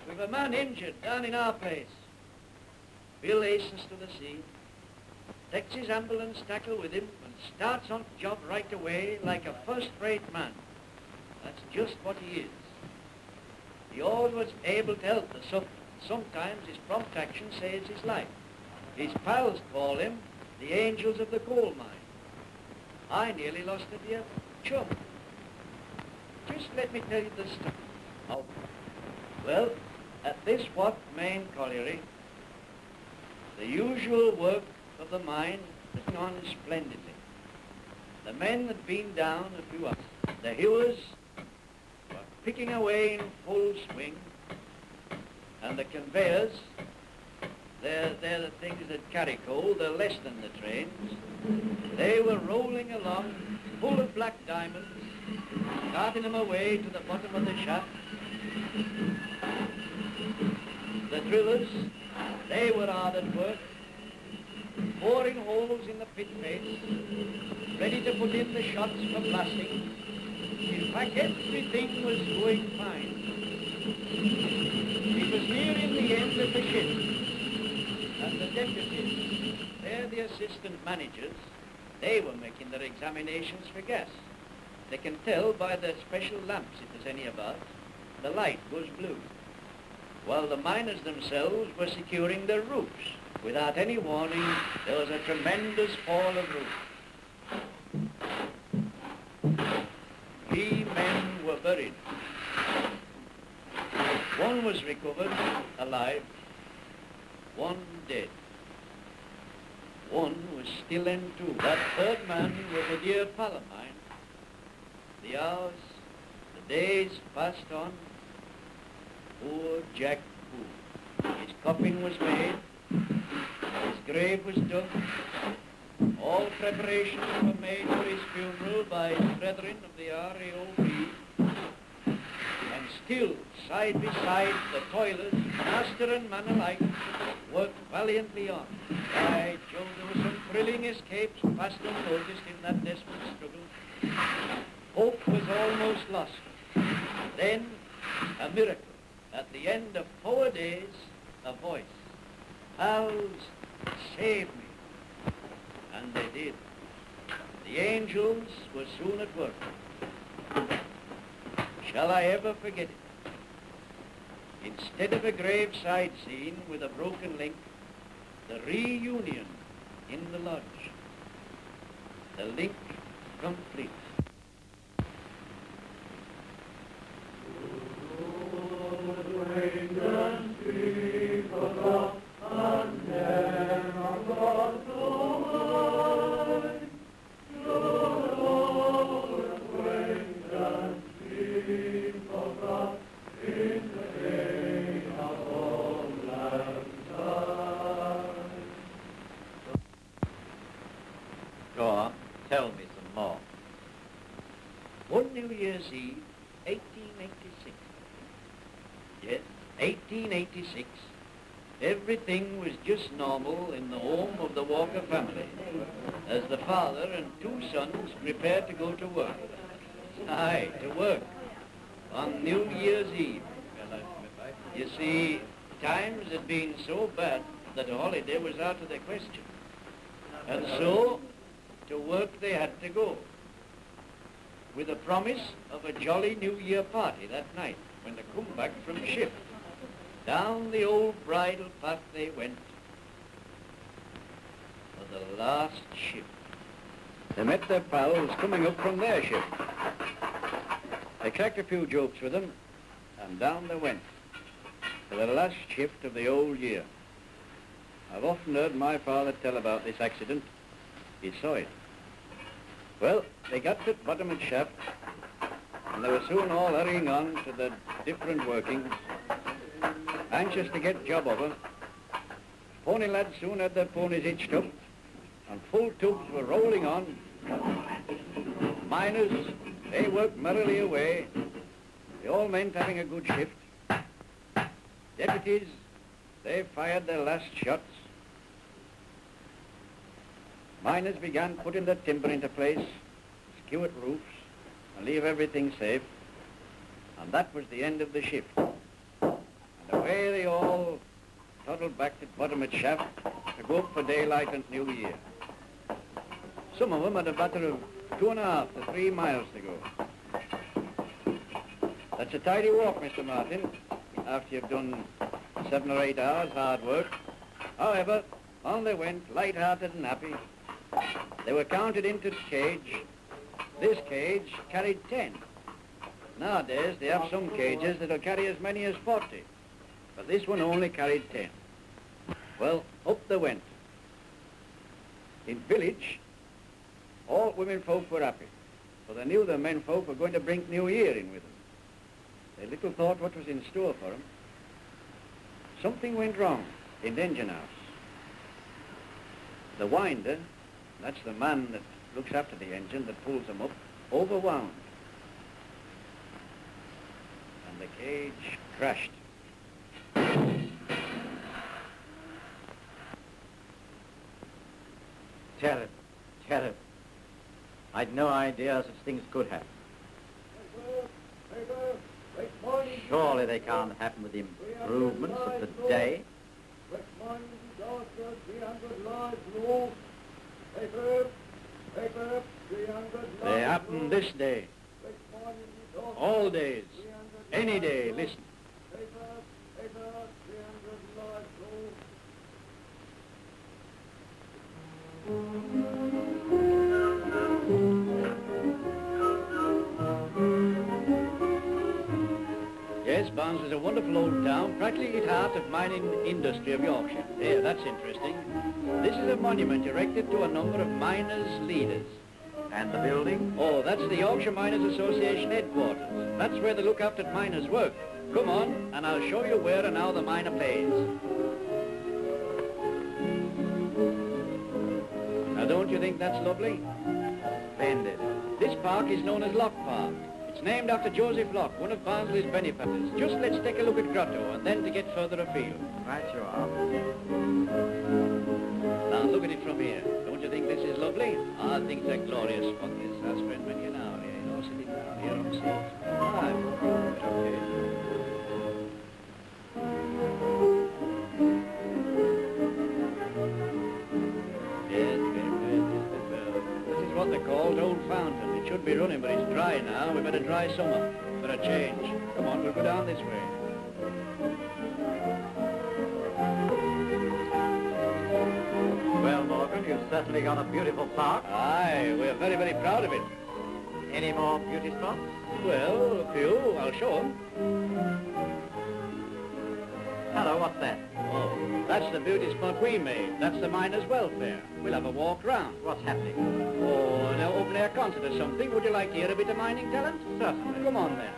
we've a man injured down in our place. Bill hastens to the scene, takes his ambulance tackle with him, and starts on the job right away like a first-rate man. That's just what he is. He always able to help the sufferer. Sometimes his prompt action saves his life. His pals call him the angels of the coal mine. I nearly lost a dear chum. Just let me tell you the story. Oh. Well, at this Main Colliery, the usual work of the mine has gone splendidly. The men had been down a few hours. The hewers were picking away in full swing, and the conveyors, they're the things that carry coal, they're less than the trains. They were rolling along full of black diamonds, carting them away to the bottom of the shaft. The drillers, they were hard at work, boring holes in the pit face, ready to put in the shots for blasting. In fact, everything was going fine. It was nearing the end of the shift, and the deputies, they're the assistant managers, they were making their examinations for gas. They can tell by the special lamps, if there's any about, the light goes blue. While the miners themselves were securing their roofs. Without any warning, there was a tremendous fall of roof. 3 men were buried. One was recovered alive, one dead. One was still entombed. That third man was a dear pal of mine. The hours, the days passed on. Poor Jack Poole. His coffin was made, his grave was dug, all preparations were made for his funeral by his brethren of the RAOB, and still, side by side, the toilers, master and man alike, worked valiantly on. By Jove, there were some thrilling escapes passed unnoticed in that desperate struggle. Hope was almost lost. Then, a miracle. At the end of 4 days, a voice. Pals, save me. And they did. The angels were soon at work. Shall I ever forget it? Instead of a graveside scene with a broken link, the reunion in the lodge. The link complete. Go on, tell me some more. One New Year's Eve, 1886. Yes, 1886. Everything was just normal in the home of the Walker family, as the father and 2 sons prepared to go to work. Aye, to work on New Year's Eve. You see, times had been so bad that a holiday was out of the question. And so, to work they had to go, with a promise of a jolly New Year party that night when they come back from shift. Down the old bridle path they went for the last shift. They met their pals coming up from their shift. They cracked a few jokes with them, and down they went for the last shift of the old year. I've often heard my father tell about this accident. He saw it. Well, they got to the bottom of the shaft, and they were soon all hurrying on to the different workings, anxious to get job over. Pony lads soon had their ponies hitched up, and full tubes were rolling on. Miners, they worked merrily away. They all meant having a good shift. Deputies, they fired their last shots. Miners began putting the timber into place, skew roofs, and leave everything safe. And that was the end of the shift. And away toddled back to Bottomit shaft to go up for daylight and New Year. Some of them had a matter of 2.5 to 3 miles to go. That's a tidy walk, Mr. Martin, after you've done 7 or 8 hours hard work. However, on they went, light-hearted and happy. They were counted into the cage. This cage carried 10. Nowadays, they have some cages that'll carry as many as 40, but this one only carried 10. Well, up they went. In village, all women folk were happy, for they knew the men folk were going to bring New Year in with them. They little thought what was in store for them. Something went wrong in the engine house. The winder, that's the man that looks after the engine, that pulls them up, overwound. And the cage crashed. Terrible, terrible. I'd no idea such things could happen. Surely they can't happen with the improvements of the day. They happen this day. All days. Any day, listen. Yes, Barnes is a wonderful old town, practically at heart of mining industry of Yorkshire. Here, that's interesting. This is a monument erected to a number of miners' leaders. And the building? Oh, that's the Yorkshire Miners Association headquarters. That's where they look after miners' work. Come on, and I'll show you where and how the miner plays. Now, don't you think that's lovely? Splendid. This park is known as Lock Park. It's named after Joseph Lock, one of Barnsley's benefactors. Just let's take a look at Grotto, and then to get further afield. Right you are. Now, look at it from here. Don't you think this is lovely? I think it's a glorious spot, this. I'll spend many an hour here, you know, sitting down here on the seats. Okay. Yes, this is what they call Old Fountain. It should be running, but it's dry now. We've had a dry summer. For a change. Come on, we'll go down this way. Well, Morgan, you've certainly got a beautiful park. Aye, we're very, very proud of it. Any more beauty spots? Well, a few. I'll show them. Hello, what's that? Oh, that's the beauty spot we made. That's the miners' welfare. We'll have a walk round. What's happening? Oh, an open-air concert or something. Would you like to hear a bit of mining talent? Certainly. Come on, then.